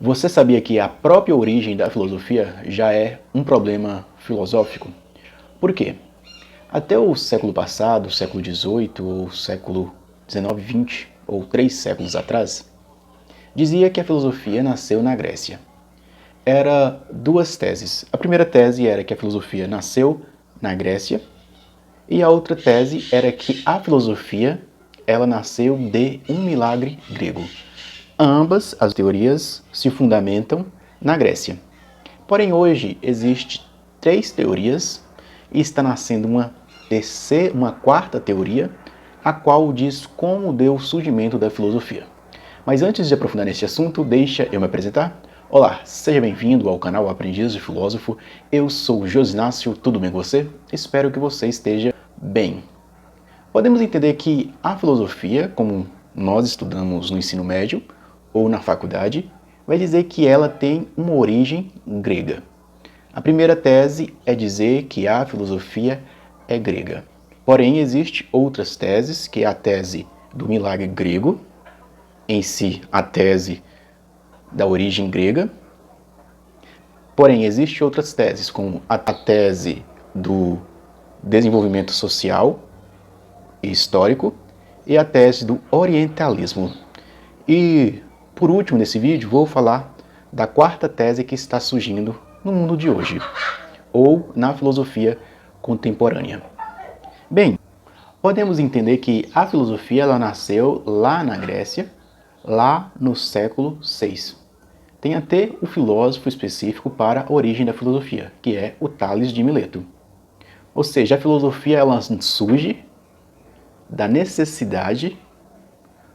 Você sabia que a própria origem da filosofia já é um problema filosófico? Por quê? Até o século passado, o século XVIII, ou século XIX, XX, ou 3 séculos atrás, dizia que a filosofia nasceu na Grécia. Era duas teses. A primeira tese era que a filosofia nasceu na Grécia, e a outra tese era que a filosofia ela nasceu de um milagre grego. Ambas as teorias se fundamentam na Grécia. Porém, hoje existem 3 teorias e está nascendo uma quarta teoria, a qual diz como deu o surgimento da filosofia. Mas antes de aprofundar neste assunto, deixa eu me apresentar. Olá, seja bem-vindo ao canal Aprendiz de Filósofo. Eu sou Josinácio, tudo bem com você? Espero que você esteja bem. Podemos entender que a filosofia, como nós estudamos no ensino médio ou na faculdade, vai dizer que ela tem uma origem grega. A primeira tese é dizer que a filosofia é grega. Porém, existem outras teses, que é a tese do milagre grego, em si a tese da origem grega. Porém, existem outras teses, como a tese do desenvolvimento social e histórico e a tese do orientalismo. E, por último, nesse vídeo, vou falar da quarta tese que está surgindo no mundo de hoje, ou na filosofia contemporânea. Bem, podemos entender que a filosofia ela nasceu lá na Grécia, lá no século VI. Tem até um filósofo específico para a origem da filosofia, que é o Tales de Mileto. Ou seja, a filosofia ela surge da necessidade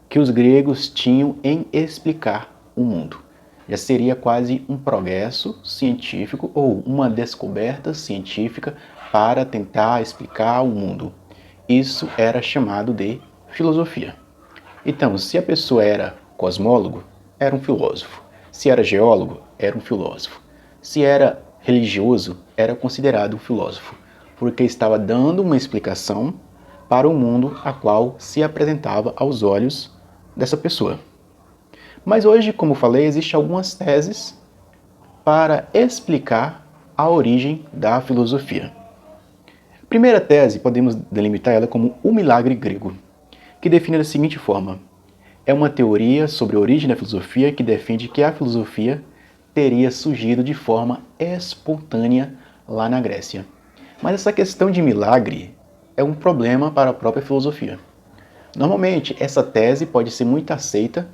que os gregos tinham em explicar o mundo. Já seria quase um progresso científico ou uma descoberta científica para tentar explicar o mundo. Isso era chamado de filosofia. Então, se a pessoa era cosmólogo, era um filósofo. Se era geólogo, era um filósofo. Se era religioso, era considerado um filósofo, porque estava dando uma explicação para o mundo a qual se apresentava aos olhos dessa pessoa. Mas hoje, como falei, existem algumas teses para explicar a origem da filosofia. A primeira tese, podemos delimitar ela como o milagre grego, que define da seguinte forma: é uma teoria sobre a origem da filosofia que defende que a filosofia teria surgido de forma espontânea lá na Grécia. Mas essa questão de milagre é um problema para a própria filosofia. Normalmente, essa tese pode ser muito aceita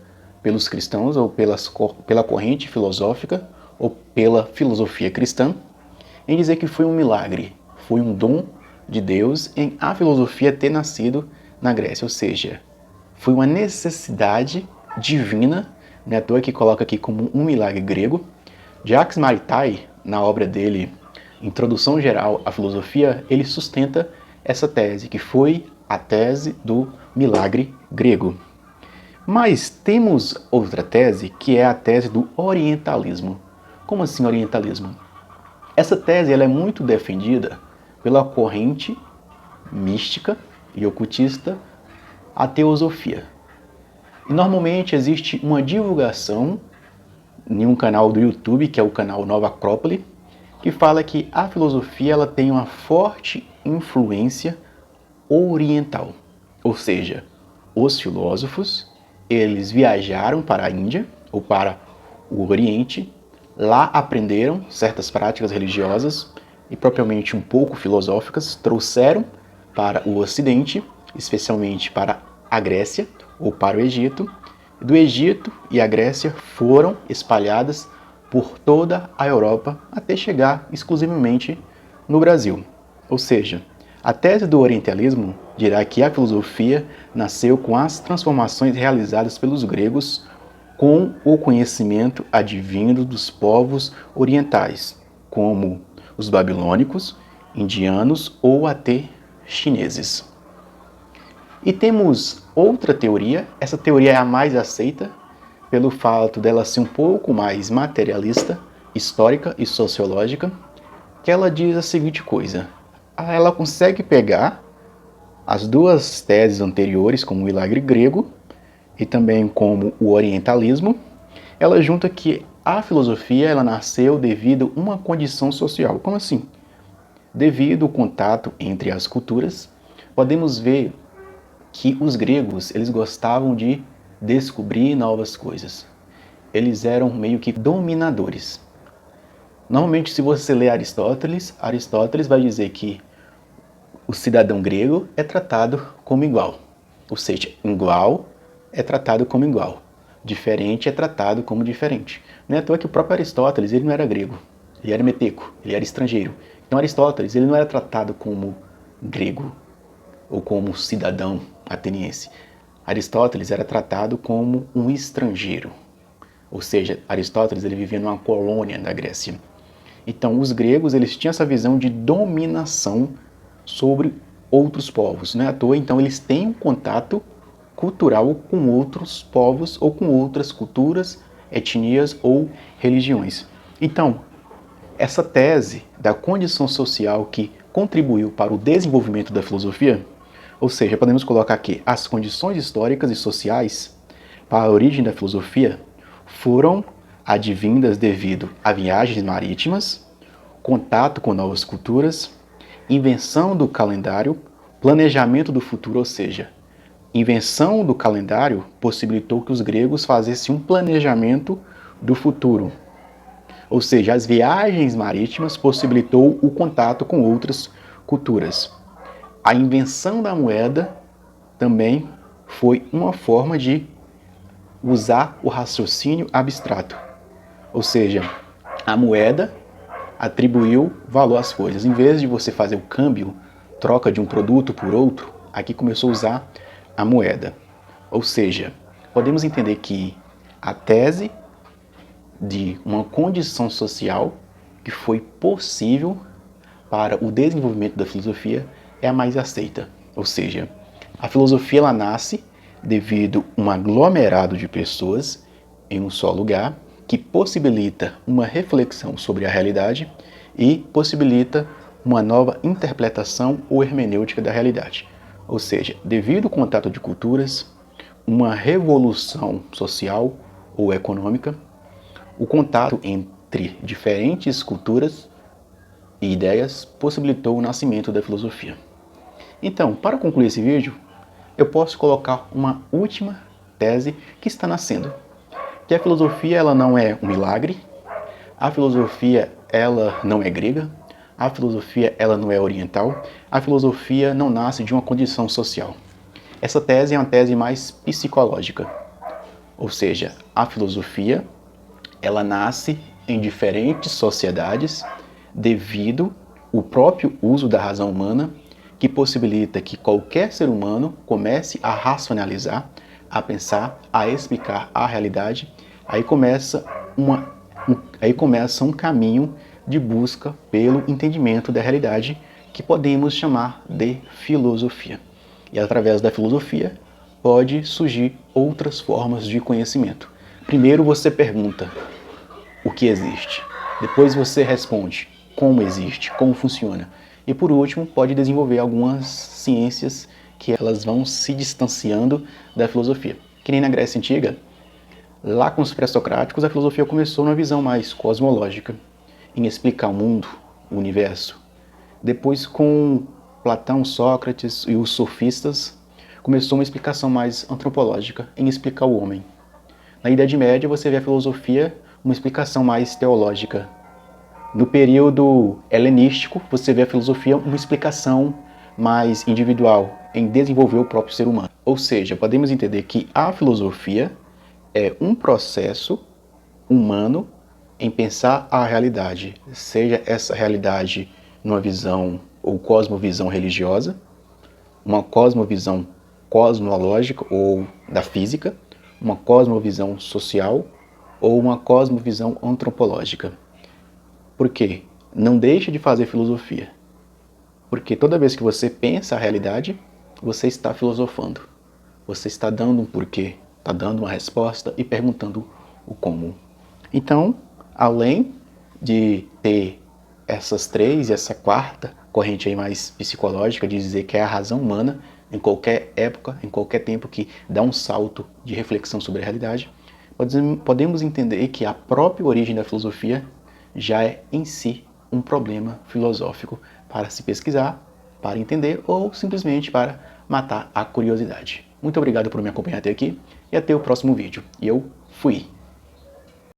pelos cristãos ou pela corrente filosófica ou pela filosofia cristã, em dizer que foi um milagre, foi um dom de Deus em a filosofia ter nascido na Grécia, ou seja, foi uma necessidade divina, não é à toa que coloca aqui como um milagre grego. Jacques Maritain, na obra dele Introdução Geral à Filosofia, ele sustenta essa tese, que foi a tese do milagre grego. Mas temos outra tese, que é a tese do orientalismo. Como assim orientalismo? Essa tese ela é muito defendida pela corrente mística e ocultista, a teosofia. E normalmente existe uma divulgação em um canal do YouTube, que é o canal Nova Acrópole, que fala que a filosofia ela tem uma forte influência oriental. Ou seja, os filósofos, eles viajaram para a Índia ou para o Oriente, lá aprenderam certas práticas religiosas e propriamente um pouco filosóficas, trouxeram para o Ocidente, especialmente para a Grécia ou para o Egito. Do Egito e a Grécia foram espalhadas por toda a Europa até chegar exclusivamente no Brasil. Ou seja, a tese do orientalismo dirá que a filosofia nasceu com as transformações realizadas pelos gregos com o conhecimento advindo dos povos orientais, como os babilônicos, indianos ou até chineses. E temos outra teoria, essa teoria é a mais aceita pelo fato dela ser um pouco mais materialista, histórica e sociológica, que ela diz a seguinte coisa: ela consegue pegar as duas teses anteriores, como o milagre grego e também como o orientalismo, ela junta que a filosofia ela nasceu devido a uma condição social. Como assim? Devido ao contato entre as culturas, podemos ver que os gregos eles gostavam de descobrir novas coisas. Eles eram meio que dominadores. Normalmente, se você lê Aristóteles, Aristóteles vai dizer que o cidadão grego é tratado como igual. Ou seja, igual é tratado como igual. Diferente é tratado como diferente. Não é à toa que o próprio Aristóteles ele não era grego. Ele era meteco, ele era estrangeiro. Então Aristóteles ele não era tratado como grego ou como cidadão ateniense. Aristóteles era tratado como um estrangeiro. Ou seja, Aristóteles ele vivia numa colônia da Grécia. Então os gregos eles tinham essa visão de dominação sobre outros povos. Não é à toa, então eles têm um contato cultural com outros povos ou com outras culturas, etnias ou religiões. Então, essa tese da condição social que contribuiu para o desenvolvimento da filosofia, ou seja, podemos colocar aqui as condições históricas e sociais para a origem da filosofia foram advindas devido a viagens marítimas, contato com novas culturas, invenção do calendário, planejamento do futuro, ou seja, invenção do calendário possibilitou que os gregos fizessem um planejamento do futuro. Ou seja, as viagens marítimas possibilitou o contato com outras culturas. A invenção da moeda também foi uma forma de usar o raciocínio abstrato. Ou seja, a moeda atribuiu valor às coisas. Em vez de você fazer o câmbio, troca de um produto por outro, aqui começou a usar a moeda. Ou seja, podemos entender que a tese de uma condição social que foi possível para o desenvolvimento da filosofia é a mais aceita. Ou seja, a filosofia ela nasce devido a um aglomerado de pessoas em um só lugar que possibilita uma reflexão sobre a realidade e possibilita uma nova interpretação ou hermenêutica da realidade. Ou seja, devido ao contato de culturas, uma revolução social ou econômica, o contato entre diferentes culturas e ideias possibilitou o nascimento da filosofia. Então, para concluir esse vídeo, eu posso colocar uma última tese que está nascendo, que a filosofia ela não é um milagre, a filosofia ela não é grega, a filosofia ela não é oriental, a filosofia não nasce de uma condição social. Essa tese é uma tese mais psicológica, ou seja, a filosofia ela nasce em diferentes sociedades devido ao próprio uso da razão humana que possibilita que qualquer ser humano comece a racionalizar, a pensar, a explicar a realidade. Aí começa um caminho de busca pelo entendimento da realidade que podemos chamar de filosofia. E através da filosofia pode surgir outras formas de conhecimento. Primeiro você pergunta o que existe. Depois você responde como existe, como funciona. E por último, pode desenvolver algumas ciências que elas vão se distanciando da filosofia. Que nem na Grécia Antiga, lá com os pré-socráticos, a filosofia começou numa visão mais cosmológica, em explicar o mundo, o universo. Depois, com Platão, Sócrates e os sofistas, começou uma explicação mais antropológica, em explicar o homem. Na Idade Média, você vê a filosofia uma explicação mais teológica. No período helenístico, você vê a filosofia uma explicação mais individual, em desenvolver o próprio ser humano. Ou seja, podemos entender que a filosofia é um processo humano em pensar a realidade, seja essa realidade numa visão ou cosmovisão religiosa, uma cosmovisão cosmológica ou da física, uma cosmovisão social ou uma cosmovisão antropológica. Por quê? Não deixe de fazer filosofia. Porque toda vez que você pensa a realidade, você está filosofando. Você está dando um porquê, está dando uma resposta e perguntando o como. Então, além de ter essas três e essa quarta corrente aí mais psicológica, de dizer que é a razão humana, em qualquer época, em qualquer tempo que dá um salto de reflexão sobre a realidade, podemos entender que a própria origem da filosofia já é em si um problema filosófico para se pesquisar, para entender ou simplesmente para matar a curiosidade. Muito obrigado por me acompanhar até aqui e até o próximo vídeo. E eu fui!